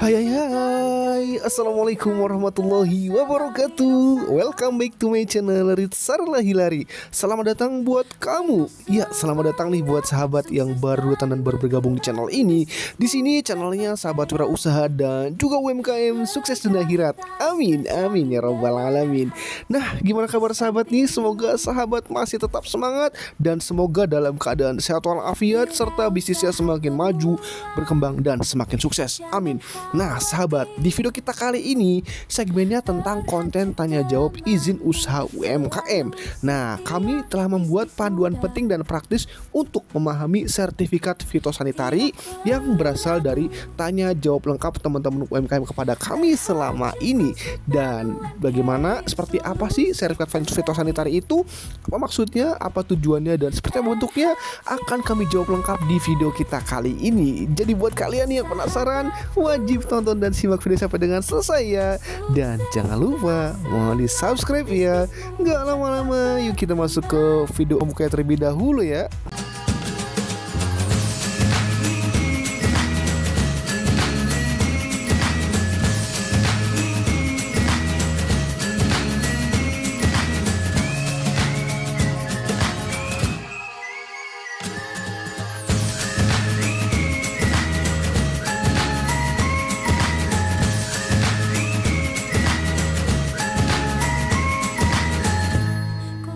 Hai hai hai, Assalamualaikum warahmatullahi wabarakatuh. Welcome back to my channel Ritsarla Hilari. Selamat datang buat kamu. Ya, selamat datang nih buat sahabat yang baru datang dan baru bergabung di channel ini. Di sini channelnya sahabat wirausaha dan juga UMKM sukses dunia akhirat. Amin, amin ya robbal alamin. Nah, gimana kabar sahabat nih? Semoga sahabat masih tetap semangat dan semoga dalam keadaan sehat walafiat serta bisnisnya semakin maju, berkembang dan semakin sukses. Amin. Nah sahabat, di video kita kali ini segmennya tentang konten tanya jawab izin usaha UMKM. Nah, kami telah membuat panduan penting dan praktis untuk memahami sertifikat fitosanitari yang berasal dari tanya jawab lengkap teman-teman UMKM kepada kami selama ini. Dan bagaimana, seperti apa sih sertifikat fitosanitari itu, apa maksudnya, apa tujuannya, dan seperti apa bentuknya, akan kami jawab lengkap di video kita kali ini. Jadi buat kalian yang penasaran, wajib tonton dan simak video sampai dengan selesai ya. Dan jangan lupa mohon di subscribe ya. Nggak lama-lama, yuk kita masuk ke video pembukanya terlebih dahulu ya.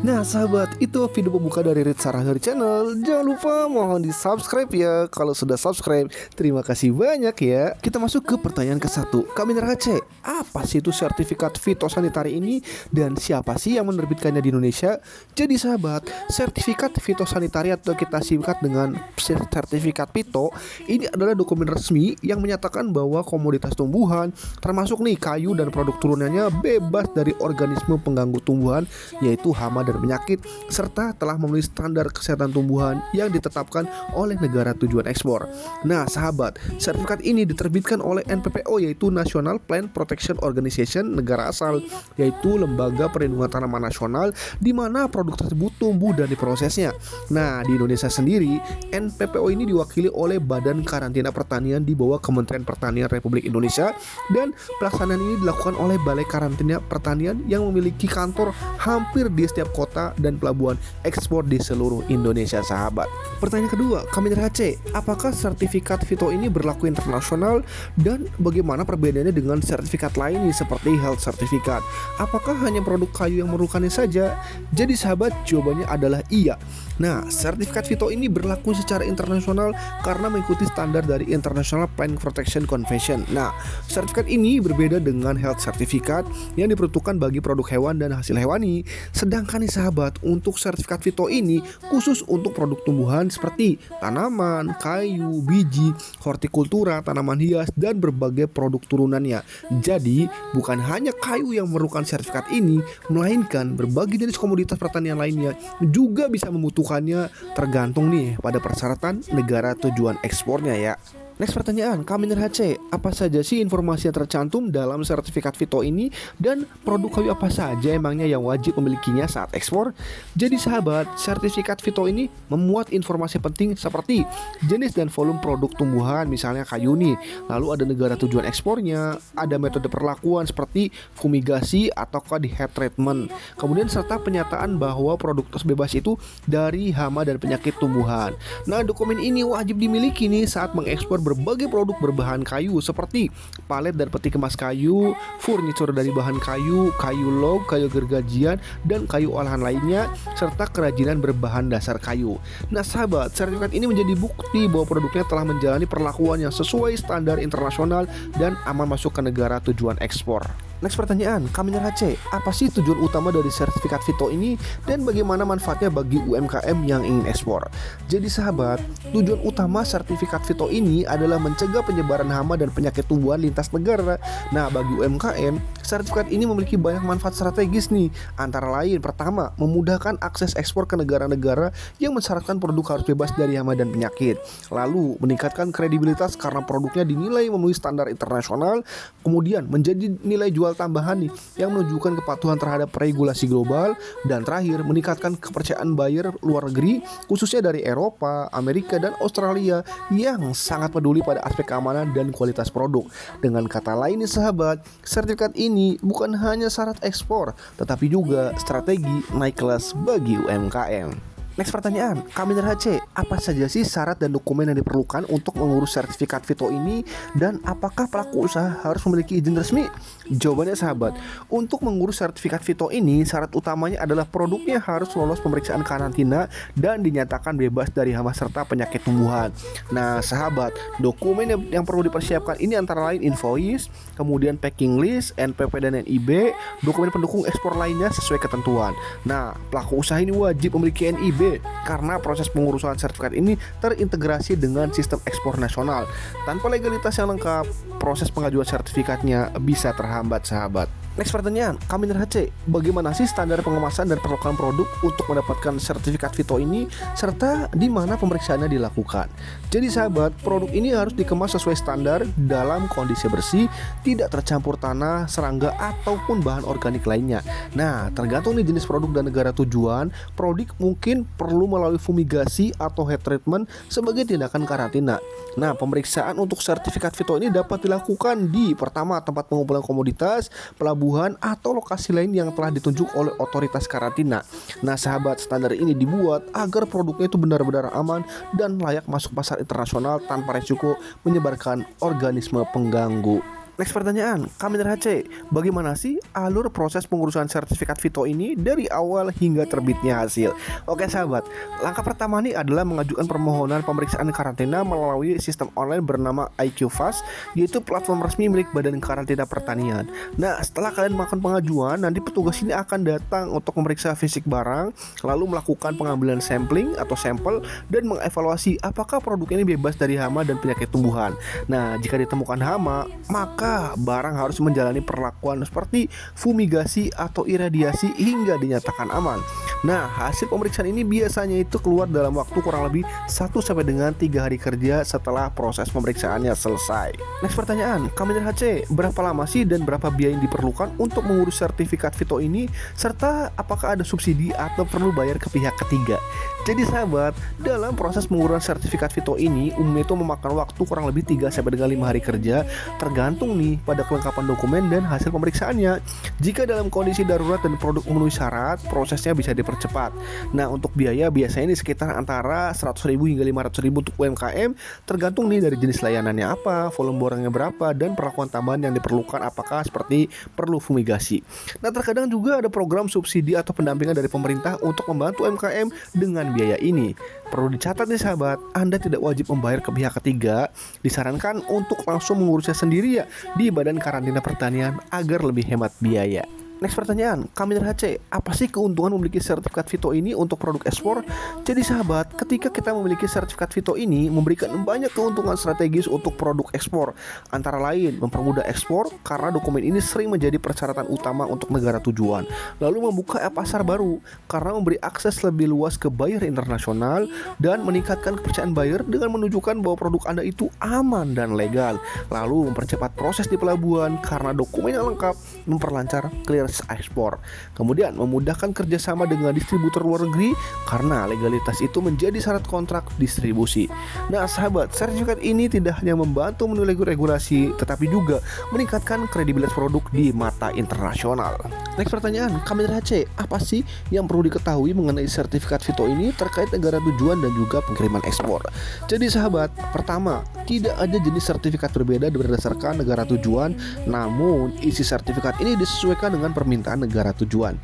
Nah sahabat, itu video pembuka dari Ritsarla Hilari Channel. Jangan lupa mohon di subscribe ya. Kalau sudah subscribe, terima kasih banyak ya. Kita masuk ke pertanyaan ke-1. Kami Race, apa sih itu sertifikat fitosanitari ini dan siapa sih yang menerbitkannya di Indonesia? Jadi sahabat, sertifikat fitosanitari atau kita singkat dengan sertifikat Fito, ini adalah dokumen resmi yang menyatakan bahwa komoditas tumbuhan, termasuk nih kayu dan produk turunannya, bebas dari organisme pengganggu tumbuhan, yaitu hama dan penyakit, serta telah memenuhi standar kesehatan tumbuhan yang ditetapkan oleh negara tujuan ekspor. Nah sahabat, sertifikat ini diterbitkan oleh NPPO, yaitu National Plant Protection Organization negara asal, yaitu lembaga perlindungan tanaman nasional di mana produk tersebut tumbuh dan diprosesnya. Nah di Indonesia sendiri, NPPO ini diwakili oleh Badan Karantina Pertanian di bawah Kementerian Pertanian Republik Indonesia, dan pelaksanaan ini dilakukan oleh Balai Karantina Pertanian yang memiliki kantor hampir di setiap kota dan pelabuhan ekspor di seluruh Indonesia sahabat. Pertanyaan kedua, kami Race, apakah sertifikat Fito ini berlaku internasional dan bagaimana perbedaannya dengan sertifikat lain seperti health certificate? Apakah hanya produk kayu yang memerlukannya saja? Jadi sahabat, jawabannya adalah iya. Nah, sertifikat Fito ini berlaku secara internasional karena mengikuti standar dari International Plant Protection Convention. Nah, sertifikat ini berbeda dengan health certificate yang diperuntukkan bagi produk hewan dan hasil hewani. Sedangkan nih sahabat, untuk sertifikat Fito ini khusus untuk produk tumbuhan seperti tanaman, kayu, biji, hortikultura, tanaman hias, dan berbagai produk turunannya. Jadi, bukan hanya kayu yang memerlukan sertifikat ini, melainkan berbagai jenis komoditas pertanian lainnya juga bisa membutuhkannya, tergantung nih pada persyaratan negara tujuan ekspornya ya. Next pertanyaan, kami Race, apa saja sih informasi yang tercantum dalam sertifikat Fito ini dan produk kayu apa saja emangnya yang wajib memilikinya saat ekspor? Jadi sahabat, sertifikat Fito ini memuat informasi penting seperti jenis dan volume produk tumbuhan, misalnya kayu nih, lalu ada negara tujuan ekspornya, ada metode perlakuan seperti fumigasi ataukah di head treatment, kemudian serta penyataan bahwa produk bebas itu dari hama dan penyakit tumbuhan. Nah dokumen ini wajib dimiliki nih saat mengekspor berbagai produk berbahan kayu seperti palet dan peti kemas kayu, furniture dari bahan kayu, kayu log, kayu gergajian, dan kayu olahan lainnya, serta kerajinan berbahan dasar kayu. Nah sahabat, sertifikat ini menjadi bukti bahwa produknya telah menjalani perlakuan yang sesuai standar internasional dan aman masuk ke negara tujuan ekspor. Next pertanyaan, kami Race, apa sih tujuan utama dari sertifikat Fito ini dan bagaimana manfaatnya bagi UMKM yang ingin ekspor? Jadi sahabat, tujuan utama sertifikat Fito ini adalah mencegah penyebaran hama dan penyakit tumbuhan lintas negara. Nah bagi UMKM, sertifikat ini memiliki banyak manfaat strategis nih. Antara lain, pertama, memudahkan akses ekspor ke negara-negara yang mensyaratkan produk harus bebas dari hama dan penyakit. Lalu, meningkatkan kredibilitas karena produknya dinilai memenuhi standar internasional. Kemudian, menjadi nilai jual visual tambahan nih yang menunjukkan kepatuhan terhadap regulasi global. Dan terakhir, meningkatkan kepercayaan buyer luar negeri khususnya dari Eropa, Amerika, dan Australia yang sangat peduli pada aspek keamanan dan kualitas produk. Dengan kata lain nih sahabat, sertifikat ini bukan hanya syarat ekspor, tetapi juga strategi naik kelas bagi UMKM. Next pertanyaan, Kaminer HC, apa saja sih syarat dan dokumen yang diperlukan untuk mengurus sertifikat FITO ini, dan apakah pelaku usaha harus memiliki izin resmi? Jawabannya sahabat, untuk mengurus sertifikat FITO ini syarat utamanya adalah produknya harus lolos pemeriksaan karantina dan dinyatakan bebas dari hama serta penyakit tumbuhan. Nah sahabat, dokumen yang perlu dipersiapkan ini antara lain invoice, kemudian packing list, NPP dan NIB, dokumen pendukung ekspor lainnya sesuai ketentuan. Nah pelaku usaha ini wajib memiliki NIB karena proses pengurusan sertifikat ini terintegrasi dengan sistem ekspor nasional. Tanpa legalitas yang lengkap, proses pengajuan sertifikatnya bisa terhambat sahabat. Next pertanyaan, Kaminer HC, bagaimana sih standar pengemasan dan perlokalan produk untuk mendapatkan sertifikat FITO ini, serta di mana pemeriksaannya dilakukan? Jadi sahabat, produk ini harus dikemas sesuai standar dalam kondisi bersih, tidak tercampur tanah, serangga, ataupun bahan organik lainnya. Nah, tergantung nih jenis produk dan negara tujuan, produk mungkin perlu melalui fumigasi atau heat treatment sebagai tindakan karantina. Nah, pemeriksaan untuk sertifikat FITO ini dapat dilakukan di pertama tempat pengumpulan komoditas, pelabuhan, atau lokasi lain yang telah ditunjuk oleh otoritas karantina. Nah sahabat, standar ini dibuat agar produknya itu benar-benar aman dan layak masuk pasar internasional tanpa resiko menyebarkan organisme pengganggu. Next pertanyaan, Kaminer HC, bagaimana sih alur proses pengurusan sertifikat FITO ini dari awal hingga terbitnya hasil? Oke sahabat, langkah pertama ini adalah mengajukan permohonan pemeriksaan karantina melalui sistem online bernama IQ-Fast, yaitu platform resmi milik Badan Karantina Pertanian. Nah setelah kalian melakukan pengajuan, nanti petugas ini akan datang untuk memeriksa fisik barang, lalu melakukan pengambilan sampling atau sampel, dan mengevaluasi apakah produk ini bebas dari hama dan penyakit tumbuhan. Nah jika ditemukan hama, maka barang harus menjalani perlakuan seperti fumigasi atau iradiasi hingga dinyatakan aman. Nah, hasil pemeriksaan ini biasanya itu keluar dalam waktu kurang lebih 1 sampai dengan 3 hari kerja setelah proses pemeriksaannya selesai. Next pertanyaan, Kaminer HC, berapa lama sih dan berapa biaya yang diperlukan untuk mengurus sertifikat FITO ini, serta apakah ada subsidi atau perlu bayar ke pihak ketiga? Jadi sahabat, dalam proses pengurusan sertifikat FITO ini umumnya itu memakan waktu kurang lebih 3 sampai dengan 5 hari kerja, tergantung nih pada kelengkapan dokumen dan hasil pemeriksaannya. Jika dalam kondisi darurat dan produk memenuhi syarat, prosesnya bisa dipercepat. Nah untuk biaya biasanya ini sekitar antara 100.000 hingga 500.000 untuk UMKM, tergantung nih dari jenis layanannya apa, volume borangnya berapa, dan perlakuan tambahan yang diperlukan apakah seperti perlu fumigasi. Nah terkadang juga ada program subsidi atau pendampingan dari pemerintah untuk membantu UMKM dengan biaya ini. Perlu dicatat nih sahabat, Anda tidak wajib membayar ke pihak ketiga, disarankan untuk langsung mengurusnya sendiri ya di Badan Karantina Pertanian agar lebih hemat biaya. Next pertanyaan, Kaminer HC, apa sih keuntungan memiliki sertifikat FITO ini untuk produk ekspor? Jadi sahabat, ketika kita memiliki sertifikat FITO ini memberikan banyak keuntungan strategis untuk produk ekspor. Antara lain, mempermudah ekspor karena dokumen ini sering menjadi persyaratan utama untuk negara tujuan. Lalu membuka pasar baru karena memberi akses lebih luas ke buyer internasional dan meningkatkan kepercayaan buyer dengan menunjukkan bahwa produk Anda itu aman dan legal. Lalu mempercepat proses di pelabuhan karena dokumen yang lengkap memperlancar clearance ekspor. Kemudian memudahkan kerjasama dengan distributor luar negeri karena legalitas itu menjadi syarat kontrak distribusi. Nah sahabat, sertifikat ini tidak hanya membantu memenuhi regulasi, tetapi juga meningkatkan kredibilitas produk di mata internasional. Next pertanyaan, Kaminer HC, apa sih yang perlu diketahui mengenai sertifikat FITO ini terkait negara tujuan dan juga pengiriman ekspor? Jadi sahabat, pertama, tidak ada jenis sertifikat berbeda berdasarkan negara tujuan, namun isi sertifikat ini disesuaikan dengan permintaan negara tujuan.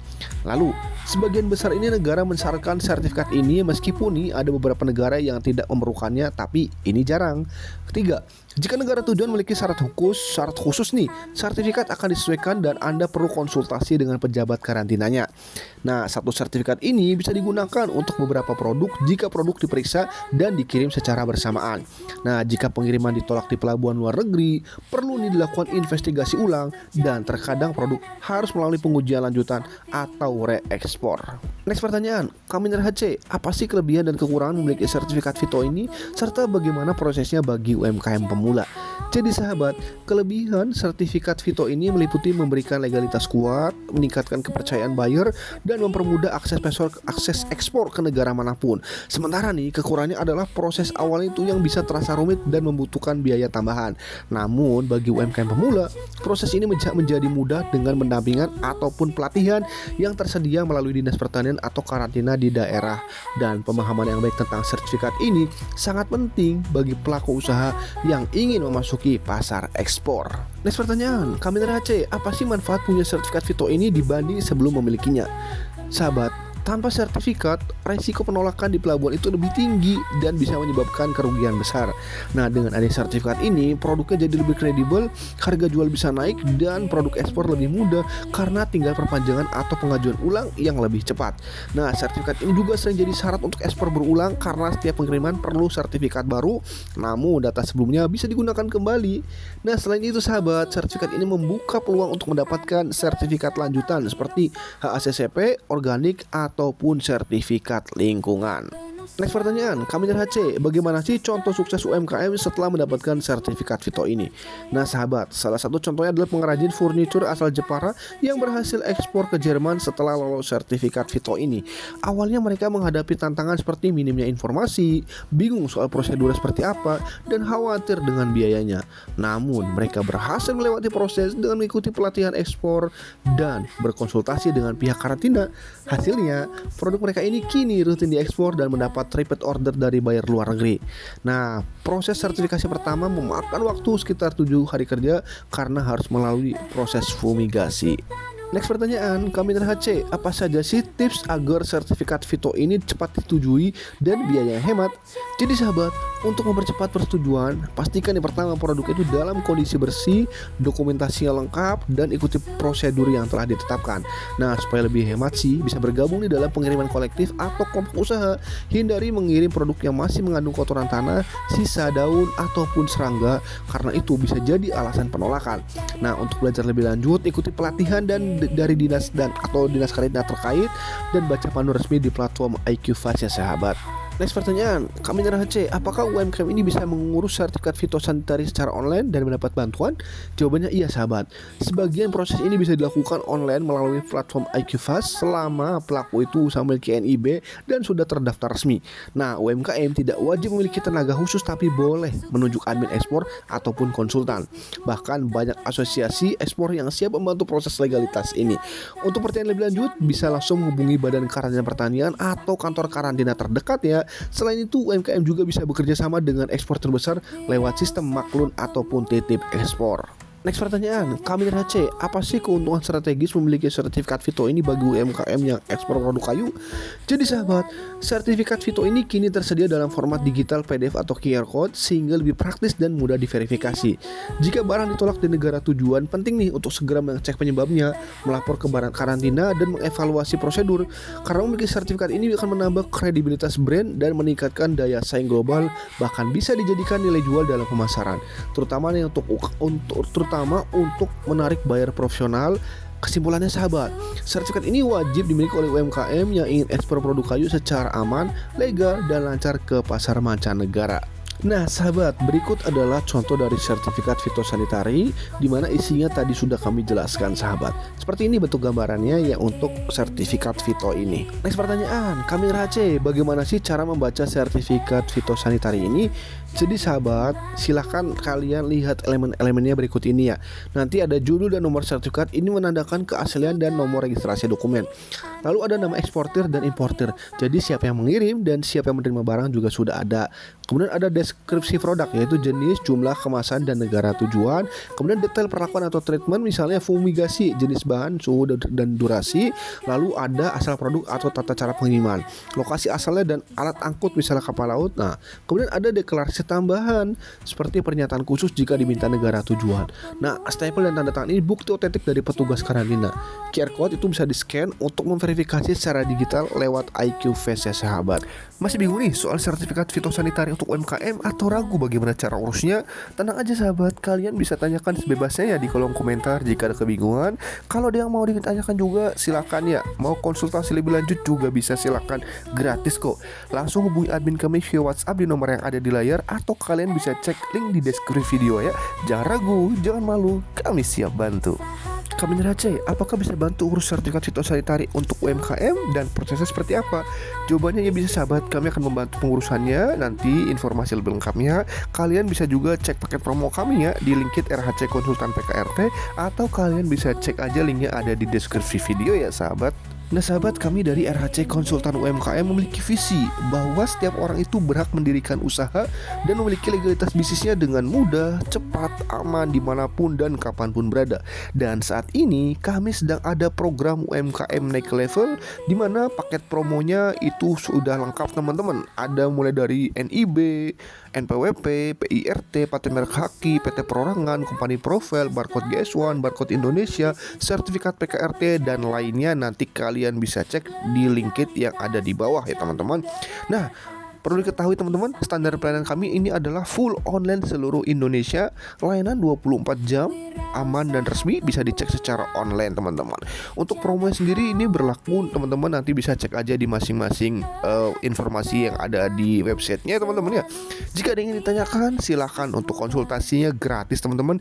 Lalu, sebagian besar ini negara mensyaratkan sertifikat ini meskipun nih ada beberapa negara yang tidak memerlukannya, tapi ini jarang. Ketiga, jika negara tujuan memiliki syarat khusus nih, sertifikat akan disesuaikan dan Anda perlu konsultasi dengan pejabat karantinanya. Nah, satu sertifikat ini bisa digunakan untuk beberapa produk jika produk diperiksa dan dikirim secara bersamaan. Nah, jika pengiriman ditolak di pelabuhan luar negeri, perlu nih dilakukan investigasi ulang dan terkadang produk harus melalui pengujian lanjutan atau reekspor. Next pertanyaan, Kaminer HC, apa sih kelebihan dan kekurangan memiliki sertifikat FITO ini serta bagaimana prosesnya bagi UMKM pemula? Jadi sahabat, kelebihan sertifikat FITO ini meliputi memberikan legalitas kuat, meningkatkan kepercayaan buyer, dan mempermudah akses ekspor ke negara manapun. Sementara nih, kekurangannya adalah proses awal itu yang bisa terasa rumit dan membutuhkan biaya tambahan. Namun bagi UMKM pemula, proses ini menjadi mudah dengan pendampingan ataupun pelatihan yang tersedia melalui Dinas Pertanian atau karantina di daerah. Dan pemahaman yang baik tentang sertifikat ini sangat penting bagi pelaku usaha yang ingin memasuki pasar ekspor. Next pertanyaan, Kaminer HC, apa sih manfaat punya sertifikat FITO ini dibanding sebelum memilikinya? Sahabat, tanpa sertifikat, resiko penolakan di pelabuhan itu lebih tinggi dan bisa menyebabkan kerugian besar. Nah, dengan adanya sertifikat ini, produknya jadi lebih kredibel, harga jual bisa naik, dan produk ekspor lebih mudah karena tinggal perpanjangan atau pengajuan ulang yang lebih cepat. Nah, sertifikat ini juga sering jadi syarat untuk ekspor berulang karena setiap pengiriman perlu sertifikat baru, namun data sebelumnya bisa digunakan kembali. Nah, selain itu sahabat, sertifikat ini membuka peluang untuk mendapatkan sertifikat lanjutan seperti HACCP, organik, ataupun sertifikat lingkungan. Next pertanyaan, Kaminer HC, bagaimana sih contoh sukses UMKM setelah mendapatkan sertifikat FITO ini? Nah sahabat, salah satu contohnya adalah pengrajin furniture asal Jepara yang berhasil ekspor ke Jerman setelah lolos sertifikat FITO ini. Awalnya mereka menghadapi tantangan seperti minimnya informasi, bingung soal prosedur seperti apa, dan khawatir dengan biayanya. Namun mereka berhasil melewati proses dengan mengikuti pelatihan ekspor dan berkonsultasi dengan pihak karantina. Hasilnya, produk mereka ini kini rutin diekspor dan mendapat repeat order dari buyer luar negeri. Nah, proses sertifikasi pertama memakan waktu sekitar 7 hari kerja karena harus melalui proses fumigasi. Next pertanyaan, Kaminer HC, apa saja sih tips agar sertifikat FITO ini cepat disetujui dan biayanya hemat? Jadi sahabat, untuk mempercepat persetujuan, pastikan yang pertama produk itu dalam kondisi bersih, dokumentasinya lengkap, dan ikuti prosedur yang telah ditetapkan. Nah, supaya lebih hemat sih, bisa bergabung di dalam pengiriman kolektif atau kelompok usaha. Hindari mengirim produk yang masih mengandung kotoran tanah, sisa daun, ataupun serangga, karena itu bisa jadi alasan penolakan. Nah, untuk belajar lebih lanjut, ikuti pelatihan dari dinas atau dinas karantina terkait dan baca panduan resmi di platform IQ-Fast ya sahabat. Next pertanyaan, Kaminer HC, apakah UMKM ini bisa mengurus sertifikat fitosanitari secara online dan mendapat bantuan? Jawabannya iya sahabat. Sebagian proses ini bisa dilakukan online melalui platform IQ-Fast selama pelaku itu usaha memiliki NIB dan sudah terdaftar resmi. Nah, UMKM tidak wajib memiliki tenaga khusus tapi boleh menunjuk admin ekspor ataupun konsultan. Bahkan banyak asosiasi ekspor yang siap membantu proses legalitas ini. Untuk pertanyaan lebih lanjut, bisa langsung menghubungi Badan Karantina Pertanian atau kantor karantina terdekat ya. Selain itu, UMKM juga bisa bekerja sama dengan eksportir besar lewat sistem maklun ataupun titip ekspor. Next pertanyaan, Kaminer HC, apa sih keuntungan strategis memiliki sertifikat FITO ini bagi UMKM yang ekspor produk kayu? Jadi sahabat, sertifikat FITO ini kini tersedia dalam format digital PDF atau QR Code sehingga lebih praktis dan mudah diverifikasi. Jika barang ditolak di negara tujuan, penting nih untuk segera mengecek penyebabnya, melapor ke badan karantina dan mengevaluasi prosedur. Karena memiliki sertifikat ini akan menambah kredibilitas brand dan meningkatkan daya saing global, bahkan bisa dijadikan nilai jual dalam pemasaran, terutama untuk menarik buyer profesional. Kesimpulannya sahabat, sertifikat ini wajib dimiliki oleh UMKM yang ingin ekspor produk kayu secara aman, legal, dan lancar ke pasar mancanegara. Nah sahabat, berikut adalah contoh dari sertifikat fitosanitari di mana isinya tadi sudah kami jelaskan sahabat. Seperti ini bentuk gambarannya ya untuk sertifikat fito ini. Next pertanyaan, Kaminer HC, bagaimana sih cara membaca sertifikat fitosanitari ini? Jadi sahabat, silahkan kalian lihat elemen-elemennya berikut ini ya. Nanti ada judul dan nomor sertifikat, ini menandakan keaslian dan nomor registrasi dokumen. Lalu ada nama eksportir dan importir, jadi siapa yang mengirim dan siapa yang menerima barang juga sudah ada. Kemudian ada deskripsi produk, yaitu jenis, jumlah, kemasan, dan negara tujuan. Kemudian detail perlakuan atau treatment, misalnya fumigasi, jenis bahan, suhu, dan durasi. Lalu ada asal produk atau tata cara pengiriman, lokasi asalnya, dan alat angkut, misalnya kapal laut. Nah, kemudian ada deklarasi tambahan seperti pernyataan khusus jika diminta negara tujuan. Nah, stempel dan tanda tangan ini bukti otentik dari petugas karantina. QR code itu bisa di-scan untuk memverifikasi secara digital lewat IQ-Fast ya sahabat. Masih bingung nih soal sertifikat fitosanitari untuk UMKM atau ragu bagaimana cara urusnya, tenang aja sahabat, kalian bisa tanyakan sebebasnya ya di kolom komentar jika ada kebingungan. Kalau ada yang mau ditanyakan juga silakan ya. Mau konsultasi lebih lanjut juga bisa, silakan, gratis kok. Langsung hubungi admin kami via WhatsApp di nomor yang ada di layar, atau kalian bisa cek link di deskripsi video ya. Jangan ragu, jangan malu, kami siap bantu. Kami Race, apakah bisa bantu urus sertifikat fitosanitari untuk UMKM dan prosesnya seperti apa? Jawabannya ya bisa sahabat, kami akan membantu pengurusannya. Nanti informasi lebih lengkapnya kalian bisa juga cek paket promo kami ya di link RHC Konsultan PKRT, atau kalian bisa cek aja linknya ada di deskripsi video ya sahabat. Nah sahabat, kami dari RHC Konsultan UMKM memiliki visi bahwa setiap orang itu berhak mendirikan usaha dan memiliki legalitas bisnisnya dengan mudah, cepat, aman dimanapun dan kapanpun berada. Dan saat ini kami sedang ada program UMKM naik level, di mana paket promonya itu sudah lengkap teman-teman. Ada mulai dari NIB, NPWP, PIRT, paten merek haki, PT perorangan, company profile, barcode GS1, barcode Indonesia, sertifikat PKRT dan lainnya. Nanti kalian bisa cek di link yang ada di bawah ya teman-teman. Nah, perlu diketahui teman-teman, standar pelayanan kami ini adalah full online seluruh Indonesia. Layanan 24 jam, aman dan resmi, bisa dicek secara online teman-teman. Untuk promo sendiri ini berlaku teman-teman, nanti bisa cek aja di masing-masing informasi yang ada di websitenya teman-teman ya. Jika ada yang ingin ditanyakan silakan, untuk konsultasinya gratis teman-teman.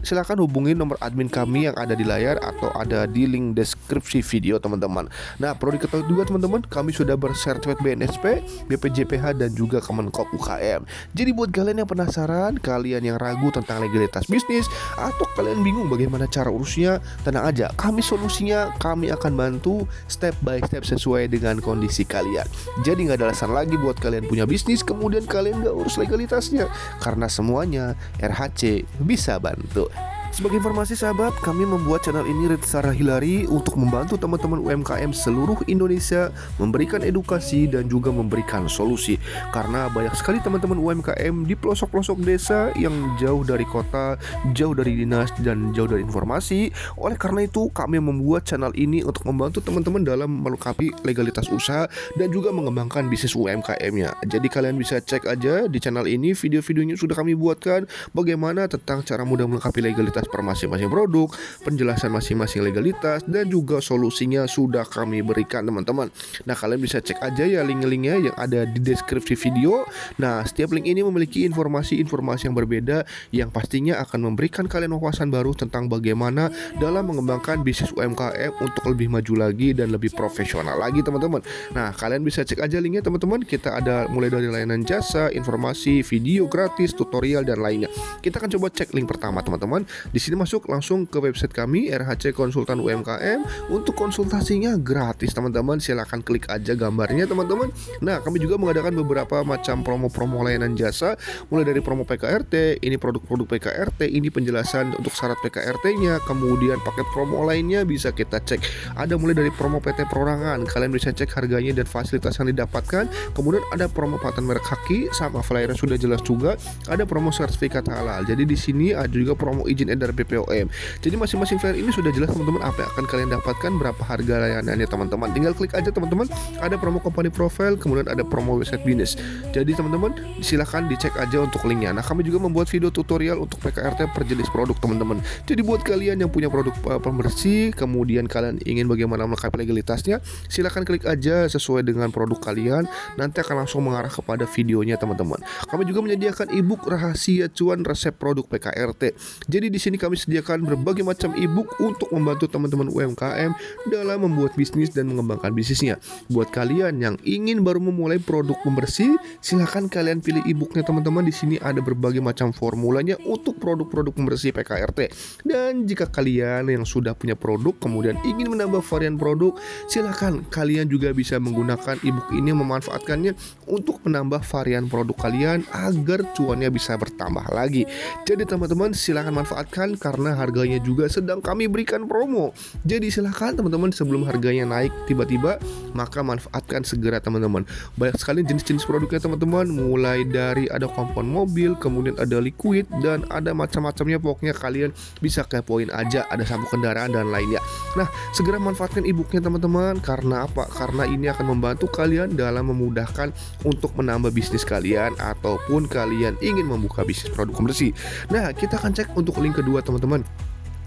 Silakan hubungi nomor admin kami yang ada di layar atau ada di link deskripsi video teman-teman. Nah, perlu diketahui juga teman-teman, kami sudah bersertifikat BNSP, BPJPH dan juga Kemenkop UKM. Jadi buat kalian yang penasaran, kalian yang ragu tentang legalitas bisnis, atau kalian bingung bagaimana cara urusnya, tenang aja, kami solusinya, kami akan bantu step by step sesuai dengan kondisi kalian. Jadi gak ada alasan lagi buat kalian punya bisnis kemudian kalian gak urus legalitasnya, karena semuanya RHC bisa bantu. Sebagai informasi sahabat, kami membuat channel ini Ritsara Hilary untuk membantu teman-teman UMKM seluruh Indonesia, memberikan edukasi dan juga memberikan solusi. Karena banyak sekali teman-teman UMKM di pelosok-pelosok desa yang jauh dari kota, jauh dari dinas, dan jauh dari informasi. Oleh karena itu kami membuat channel ini untuk membantu teman-teman dalam melengkapi legalitas usaha dan juga mengembangkan bisnis UMKM-nya. Jadi kalian bisa cek aja di channel ini, video-videonya sudah kami buatkan bagaimana tentang cara mudah melengkapi legalitas per masing-masing produk, penjelasan masing-masing legalitas, dan juga solusinya sudah kami berikan teman-teman. Nah, kalian bisa cek aja ya link-linknya yang ada di deskripsi video. Nah, setiap link ini memiliki informasi-informasi yang berbeda yang pastinya akan memberikan kalian wawasan baru tentang bagaimana dalam mengembangkan bisnis UMKM untuk lebih maju lagi dan lebih profesional lagi teman-teman. Nah, kalian bisa cek aja linknya teman-teman. Kita ada mulai dari layanan jasa, informasi, video gratis, tutorial, dan lainnya. Kita akan coba cek link pertama teman-teman. Di sini masuk langsung ke website kami RHC Konsultan UMKM. Untuk konsultasinya gratis teman-teman. Silahkan klik aja gambarnya teman-teman. Nah, kami juga mengadakan beberapa macam promo-promo layanan jasa, mulai dari promo PKRT, ini produk-produk PKRT, ini penjelasan untuk syarat PKRT-nya, kemudian paket promo lainnya bisa kita cek. Ada mulai dari promo PT perorangan, kalian bisa cek harganya dan fasilitas yang didapatkan. Kemudian ada promo paten merek haki, sama flyernya sudah jelas juga. Ada promo sertifikat halal. Jadi di sini ada juga promo izin edar BPOM. Jadi masing-masing flyer ini sudah jelas teman-teman apa yang akan kalian dapatkan, berapa harga layanannya teman-teman. Tinggal klik aja teman-teman. Ada promo company profile, kemudian ada promo website bisnis. Jadi teman-teman silahkan dicek aja untuk linknya. Nah, kami juga membuat video tutorial untuk PKRT per jenis produk teman-teman. Jadi buat kalian yang punya produk pembersih, kemudian kalian ingin bagaimana melengkapi legalitasnya, silahkan klik aja sesuai dengan produk kalian. Nanti akan langsung mengarah kepada videonya teman-teman. Kami juga menyediakan ebook rahasia cuan resep produk PKRT. Jadi di sini kami sediakan berbagai macam ebook untuk membantu teman-teman UMKM dalam membuat bisnis dan mengembangkan bisnisnya. Buat kalian yang ingin baru memulai produk pembersih, silahkan kalian pilih ebooknya teman-teman. Di sini ada berbagai macam formulanya untuk produk-produk pembersih PKRT. Dan jika kalian yang sudah punya produk kemudian ingin menambah varian produk, silahkan kalian juga bisa menggunakan ebook ini, memanfaatkannya untuk menambah varian produk kalian agar cuannya bisa bertambah lagi. Jadi teman-teman silahkan manfaatkan manfaatkan karena harganya juga sedang kami berikan promo. Jadi silahkan teman-teman, sebelum harganya naik tiba-tiba, maka manfaatkan segera teman-teman. Banyak sekali jenis-jenis produknya teman-teman, mulai dari ada kompon mobil, kemudian ada liquid, dan ada macam-macamnya. Pokoknya kalian bisa kepoin aja, ada sampo kendaraan dan lainnya. Nah, segera manfaatkan e-booknya teman-teman. Karena apa? Karena ini akan membantu kalian dalam memudahkan untuk menambah bisnis kalian ataupun kalian ingin membuka bisnis produk komersi. Nah, kita akan cek untuk link kedua teman-teman.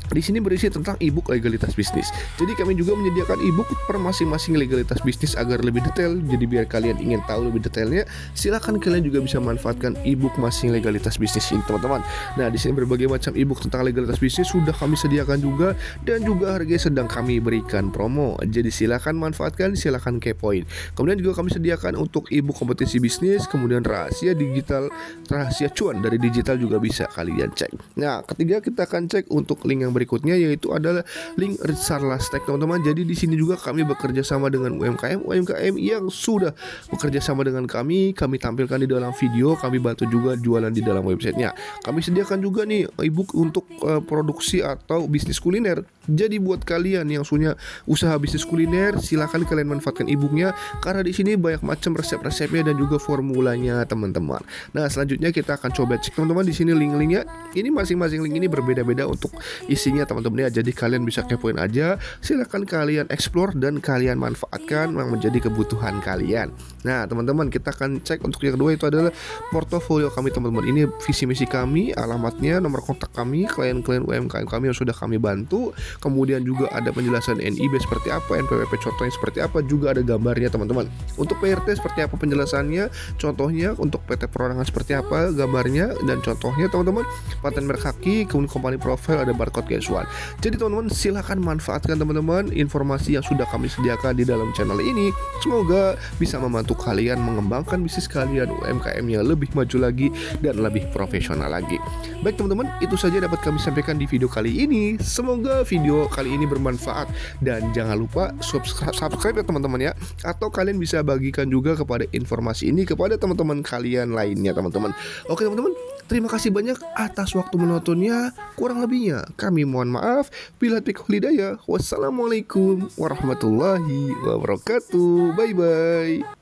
Di sini berisi tentang e-book legalitas bisnis. Jadi kami juga menyediakan e-book per masing-masing legalitas bisnis agar lebih detail. Jadi biar kalian ingin tahu lebih detailnya, silakan kalian juga bisa manfaatkan e-book masing legalitas bisnis ini teman-teman. Nah, di sini berbagai macam e-book tentang legalitas bisnis sudah kami sediakan juga, dan juga harganya sedang kami berikan promo. Jadi silakan manfaatkan, silakan kepoin. Kemudian juga kami sediakan untuk e-book kompetisi bisnis, kemudian rahasia digital, rahasia cuan dari digital juga bisa kalian cek. Nah, ketiga kita akan cek untuk link yang berikutnya, yaitu adalah link Ritsalastek teman-teman. Jadi di sini juga kami bekerja sama dengan UMKM yang sudah bekerja sama dengan kami tampilkan di dalam video, kami bantu juga jualan di dalam websitenya. Kami sediakan juga nih e-book untuk produksi atau bisnis kuliner. Jadi buat kalian yang punya usaha bisnis kuliner, silakan kalian manfaatkan e-booknya karena di sini banyak macam resep-resepnya dan juga formulanya teman-teman. Nah, selanjutnya kita akan coba cek teman-teman di sini link-linknya. Ini masing-masing link ini berbeda-beda untuk isinya teman-teman ya. Jadi kalian bisa kepoin aja, silakan kalian explore dan kalian manfaatkan yang menjadi kebutuhan kalian. Nah teman-teman, kita akan cek untuk yang kedua, itu adalah portofolio kami teman-teman. Ini visi misi kami, alamatnya, nomor kontak kami, klien-klien UMKM kami yang sudah kami bantu. Kemudian juga ada penjelasan NIB seperti apa, NPWP contohnya seperti apa, juga ada gambarnya teman-teman. Untuk PRT seperti apa penjelasannya, contohnya. Untuk PT perorangan seperti apa gambarnya dan contohnya teman-teman. Paten merek haki, kemudian company profile, ada barcode casual. Jadi teman-teman, silahkan manfaatkan teman-teman informasi yang sudah kami sediakan di dalam channel ini. Semoga bisa membantu kalian mengembangkan bisnis kalian, UMKM-nya lebih maju lagi dan lebih profesional lagi. Baik teman-teman, itu saja dapat kami sampaikan di video kali ini. Semoga video kali ini bermanfaat, dan jangan lupa subscribe ya teman-teman ya. Atau kalian bisa bagikan juga kepada informasi ini kepada teman-teman kalian lainnya teman-teman. Oke teman-teman, terima kasih banyak atas waktu menontonnya. Kurang lebihnya kami mohon maaf. Bila taufiq hidayah. Wassalamualaikum warahmatullahi wabarakatuh. Bye bye.